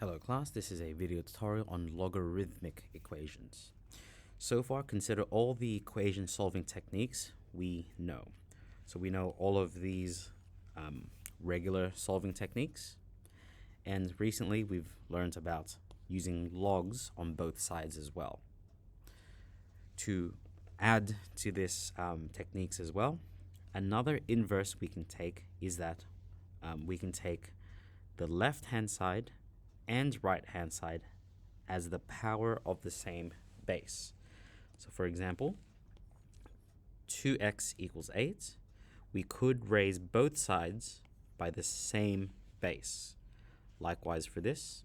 Hello class, this is a video tutorial on logarithmic equations. So far, consider all the equation solving techniques we know. So we know all of these regular solving techniques, and recently we've learned about using logs on both sides as well. To add to this techniques as well, another inverse we can take is that we can take the left hand side and right hand side as the power of the same base. So for example, 2x equals 8. We could raise both sides by the same base. Likewise for this,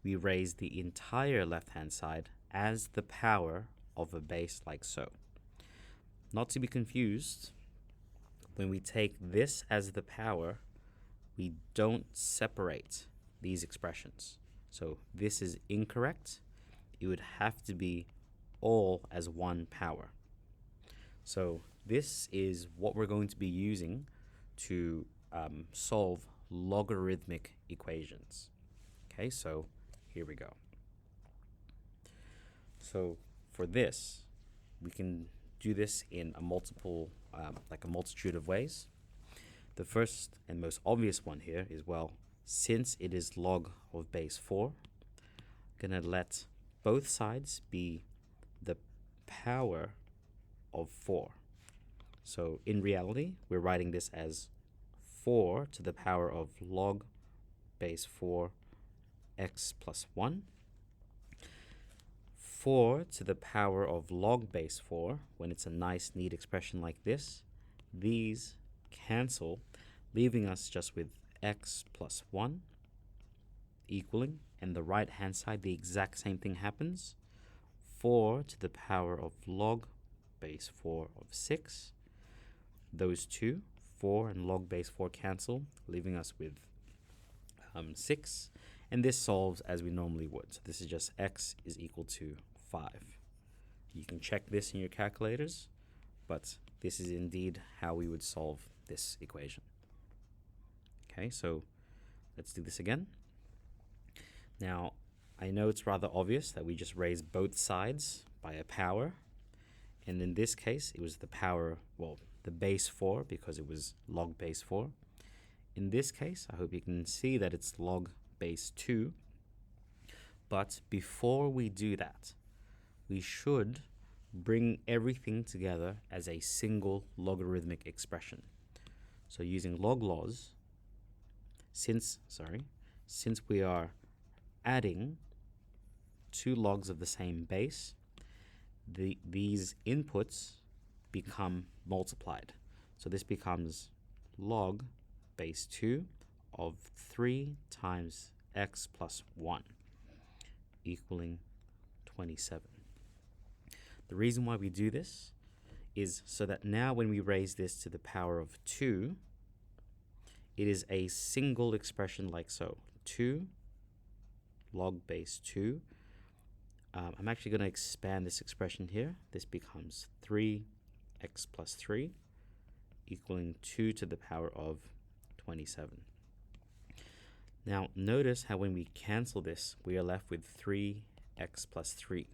we raise the entire left hand side as the power of a base like so. Not to be confused, when we take this as the power, we don't separate these expressions. So this is incorrect. It would have to be all as one power. So this is what we're going to be using to solve logarithmic equations. Okay, so here we go. So for this, we can do this in a multitude of ways. The first and most obvious one here is, well, since it is log of base 4, I'm going to let both sides be the power of 4. So in reality, we're writing this as 4 to the power of log base 4 x plus 1. 4 to the power of log base 4, when it's a nice, neat expression like this, these cancel, leaving us just with x plus 1 equaling, and the right hand side the exact same thing happens. 4 to the power of log base 4 of 6. Those two, 4 and log base 4, cancel, leaving us with 6. And this solves as we normally would. So this is just x is equal to 5. You can check this in your calculators, but this is indeed how we would solve this equation. Okay, so let's do this again. Now, I know it's rather obvious that we just raise both sides by a power. And in this case, it was the power, well, the base 4, because it was log base 4. In this case, I hope you can see that it's log base 2. But before we do that, we should bring everything together as a single logarithmic expression. So using log laws, since we are adding two logs of the same base, these inputs become multiplied. So this becomes log base 2 of 3 times x plus 1 equaling 27. The reason why we do this is so that now when we raise this to the power of 2, it is a single expression like so. 2 log base 2. I'm actually going to expand this expression here. This becomes 3x plus 3 equaling 2 to the power of 27. Now notice how when we cancel this, we are left with 3x plus 3.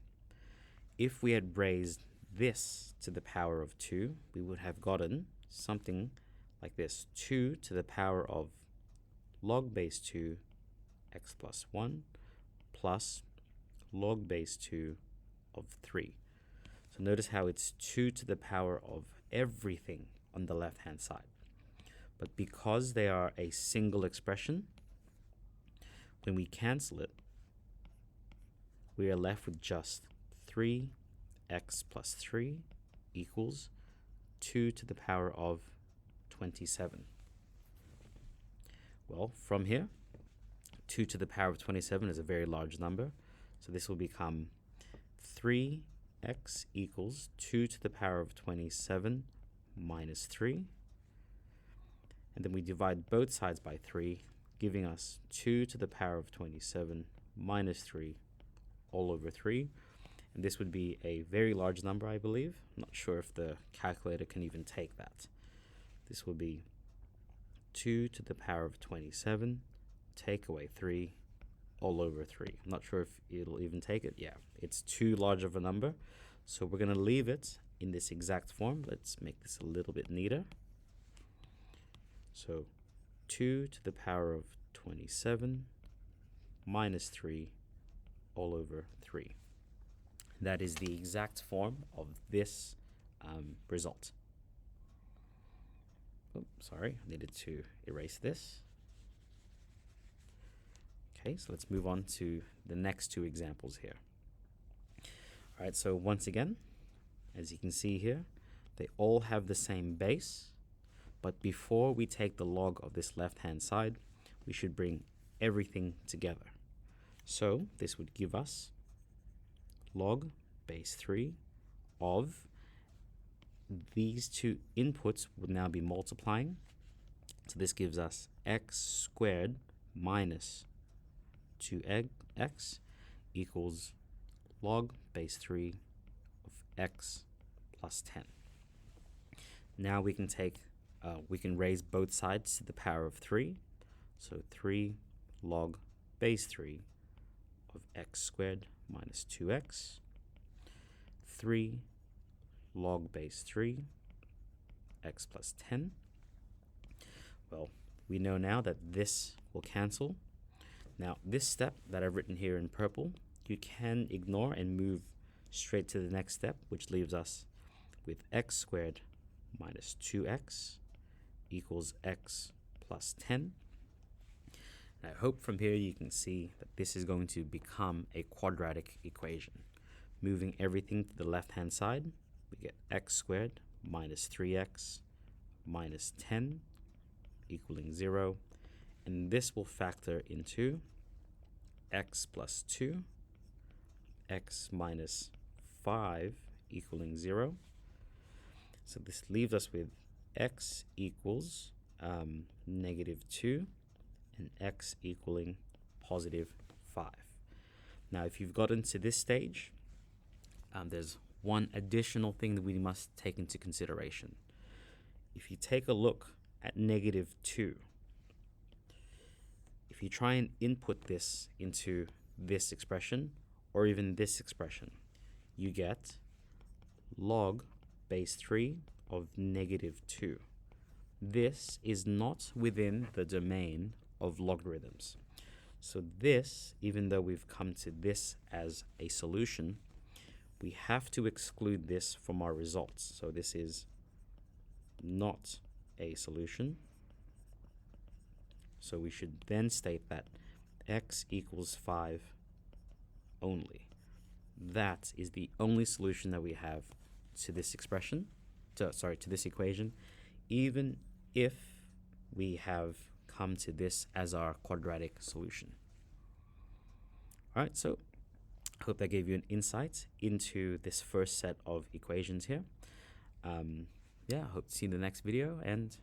If we had raised this to the power of 2, we would have gotten something like this: 2 to the power of log base 2 x plus 1 plus log base 2 of 3. So notice how it's 2 to the power of everything on the left hand side. But because they are a single expression, when we cancel it, we are left with just 3x plus 3 equals 2 to the power of 27. Well, from here, 2 to the power of 27 is a very large number. So this will become 3x equals 2 to the power of 27 minus 3. And then we divide both sides by 3, giving us 2 to the power of 27 minus 3 all over 3. And this would be a very large number, I believe. I'm not sure if the calculator can even take that. This will be 2 to the power of 27, take away 3, all over 3. I'm not sure if it'll even take it. Yeah, it's too large of a number. So we're going to leave it in this exact form. Let's make this a little bit neater. So 2 to the power of 27 minus 3 all over 3. That is the exact form of this result. Oh, sorry, I needed to erase this. Okay, so let's move on to the next two examples here. All right, so once again, as you can see here, they all have the same base, but before we take the log of this left-hand side, we should bring everything together. So this would give us log base 3 of these two inputs would now be multiplying. So this gives us x squared minus 2x equals log base 3 of x plus 10. Now we can raise both sides to the power of 3. So 3 log base 3 of x squared minus 2x. 3 log base 3 x plus 10. Well, we know now that this will cancel. Now this step that I've written here in purple, you can ignore and move straight to the next step, which leaves us with x squared minus 2x equals x plus 10. And I hope from here you can see that this is going to become a quadratic equation. Moving everything to the left-hand side, we get x squared minus 3x minus 10 equaling 0. And this will factor into x plus 2, x minus 5 equaling 0. So this leaves us with x equals negative 2 and x equaling positive 5. Now, if you've gotten to this stage, there's one additional thing that we must take into consideration. If you take a look at negative 2, if you try and input this into this expression or even this expression, you get log base 3 of negative 2. This is not within the domain of logarithms. So this, even though we've come to this as a solution, we have to exclude this from our results. So this is not a solution. So we should then state that x equals 5 only. That is the only solution that we have to this expression, to this equation, even if we have come to this as our quadratic solution. All right, so I hope that gave you an insight into this first set of equations here. Yeah, I hope to see you in the next video, and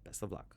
best of luck.